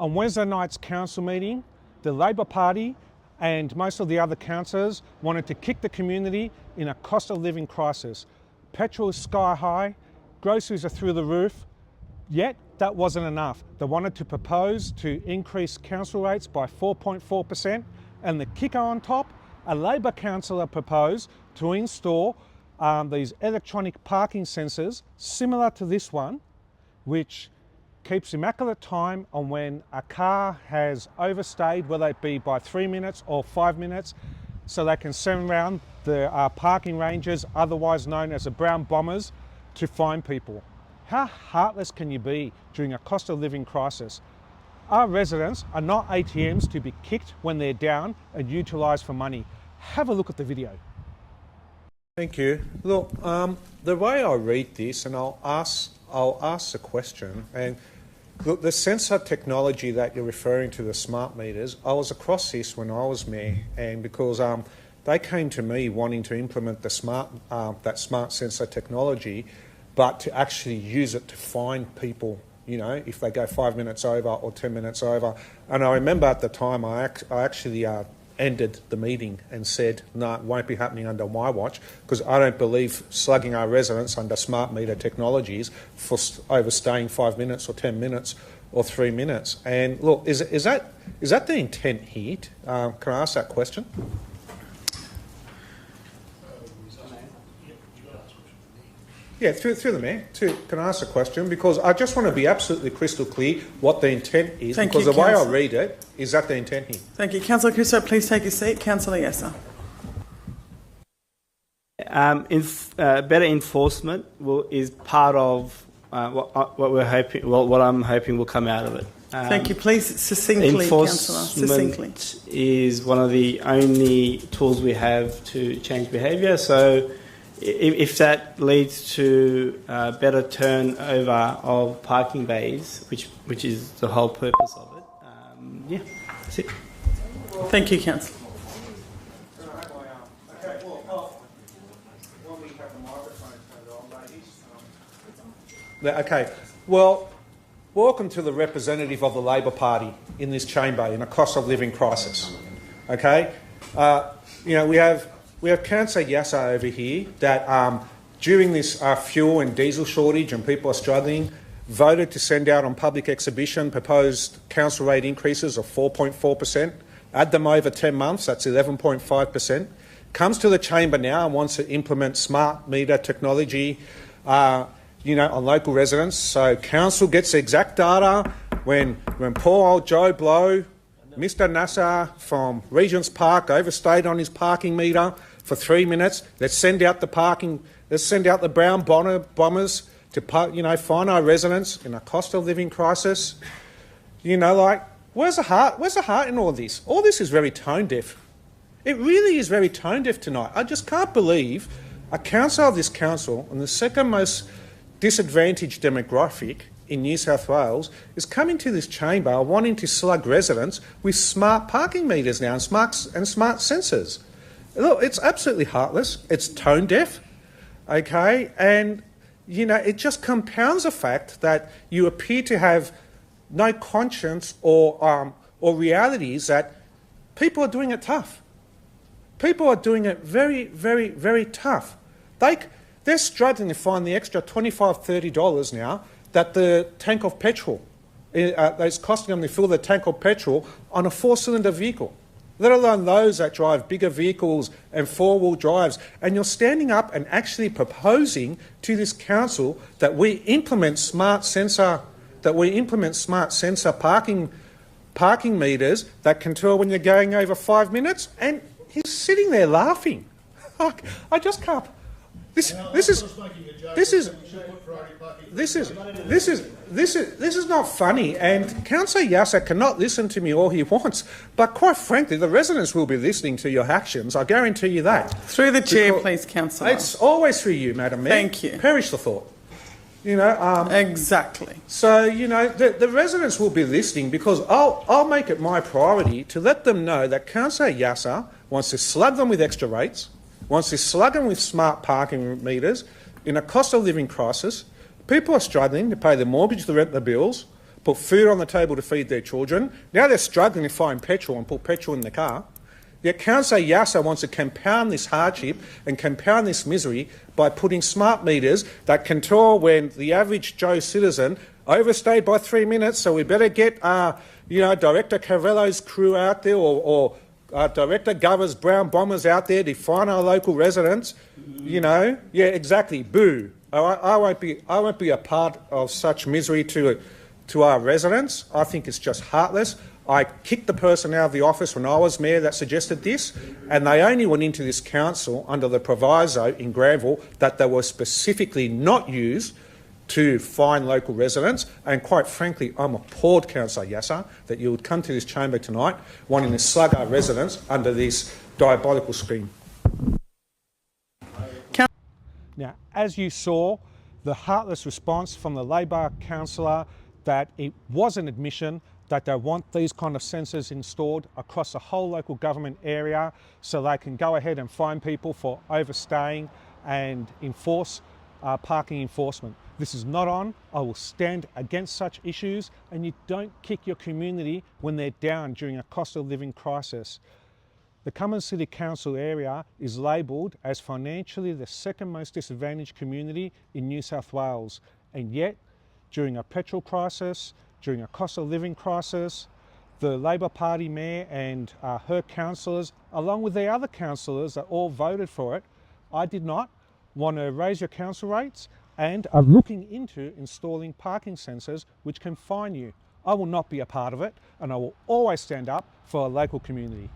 On Wednesday night's council meeting, the Labor Party and most of the other councillors wanted to kick the community in a cost of living crisis. Petrol is sky high, groceries are through the roof, yet that wasn't enough. They wanted to propose to increase council rates by 4.4%, and the kicker on top, a Labor councillor proposed to install these electronic parking sensors similar to this one, which keeps immaculate time on when a car has overstayed, whether it be by 3 minutes or 5 minutes, so they can send around the parking rangers, otherwise known as the brown bombers, to find people. How heartless can you be during a cost of living crisis? Our residents are not ATMs to be kicked when they're down and utilised for money. Have a look at the video. Thank you. Look, the way I read this, and I'll ask the question, and look, the sensor technology that you're referring to, the smart meters, I was across this when I was mayor, and because they came to me wanting to implement the that smart sensor technology, but to actually use it to find people, you know, if they go 5 minutes over or 10 minutes over. And I remember at the time I actually ended the meeting and said, no, it won't be happening under my watch, because I don't believe slugging our residents under smart meter technologies for overstaying 5 minutes or 10 minutes or 3 minutes. And look, is that the intent here? Can I ask that question? Yeah, through the mayor. Can I ask a question? Because I just want to be absolutely crystal clear what the intent is. Thank because you, the way I Councillor. read it, is that the intent here? Thank you. Councillor Cusso, please take your seat. Councillor Yesser. Better enforcement is part of what we're hoping. Well, what I'm hoping will come out of it. Thank you. Please, succinctly, Councillor. Succinctly. Enforcement is one of the only tools we have to change behaviour. So, if that leads to better turnover of parking bays, which is the whole purpose of it, yeah, that's it. Thank you, Councillor. Okay, well, welcome to the representative of the Labor Party in this chamber in a cost of living crisis. Okay, you know, we have Councillor Yasser over here that during this fuel and diesel shortage and people are struggling, voted to send out on public exhibition proposed council rate increases of 4.4%. Add them over 10 months, that's 11.5%. Comes to the chamber now and wants to implement smart meter technology, you know, on local residents. So council gets the exact data when poor old Joe Blow, Mr. Nasser from Regent's Park overstayed on his parking meter for 3 minutes. Let's send out the brown bombers to, you know, find our residents in a cost of living crisis. You know, like, where's the heart? Where's the heart in all this? All this is very tone deaf. It really is very tone deaf tonight. I just can't believe a council of this council, and the second most disadvantaged demographic in New South Wales, is coming to this chamber wanting to slug residents with smart parking meters now and smart sensors. Look, it's absolutely heartless. It's tone deaf, okay? And, you know, it just compounds the fact that you appear to have no conscience or realities that people are doing it tough. People are doing it very, very, very tough. They're struggling to find the extra $25, $30 now that the tank of petrol, that's costing them to fill the tank of petrol on a 4-cylinder vehicle, let alone those that drive bigger vehicles and 4-wheel drives. And you're standing up and actually proposing to this council that we implement smart sensor parking meters that can tell when you're going over 5 minutes, and he's sitting there laughing. I just can't. This is not funny, and Councillor Yasser cannot listen to me all he wants, but quite frankly, the residents will be listening to your actions. I guarantee you that. Through the chair, please, Councillor. It's always through you, Madam Mayor. Thank you. Perish the thought. You know. Exactly. So you know the residents will be listening, because I'll make it my priority to let them know that Councillor Yasser wants to slug them with extra rates, wants to slug them with smart parking meters in a cost of living crisis. People are struggling to pay their mortgage, the rent, the bills. put food on the table to feed their children. Now they're struggling to find petrol and put petrol in the car. Yet Councillor Yasser wants to compound this hardship and compound this misery by putting smart meters that can tell when the average Joe citizen overstayed by 3 minutes, so we better get Director Carvello's crew out there or Director Gover's brown bombers out there to find our local residents. Yeah, exactly. Boo. I won't be a part of such misery to our residents. I think it's just heartless. I kicked the person out of the office when I was mayor that suggested this, and they only went into this council under the proviso in Granville that they were specifically not used to fine local residents. And quite frankly, I'm appalled, Councillor Yasser, that you would come to this chamber tonight wanting to slug our residents under this diabolical scheme. Now, as you saw, the heartless response from the Labor councillor that it was an admission that they want these kind of sensors installed across the whole local government area so they can go ahead and fine people for overstaying and enforce parking enforcement. This is not on. I will stand against such issues, and you don't kick your community when they're down during a cost of living crisis. The Cummins City Council area is labelled as financially the second most disadvantaged community in New South Wales, and yet during a petrol crisis, during a cost of living crisis, the Labor Party mayor and her councillors, along with the other councillors that all voted for it, I did not want to raise your council rates and are looking into installing parking sensors which can fine you. I will not be a part of it, and I will always stand up for our local community.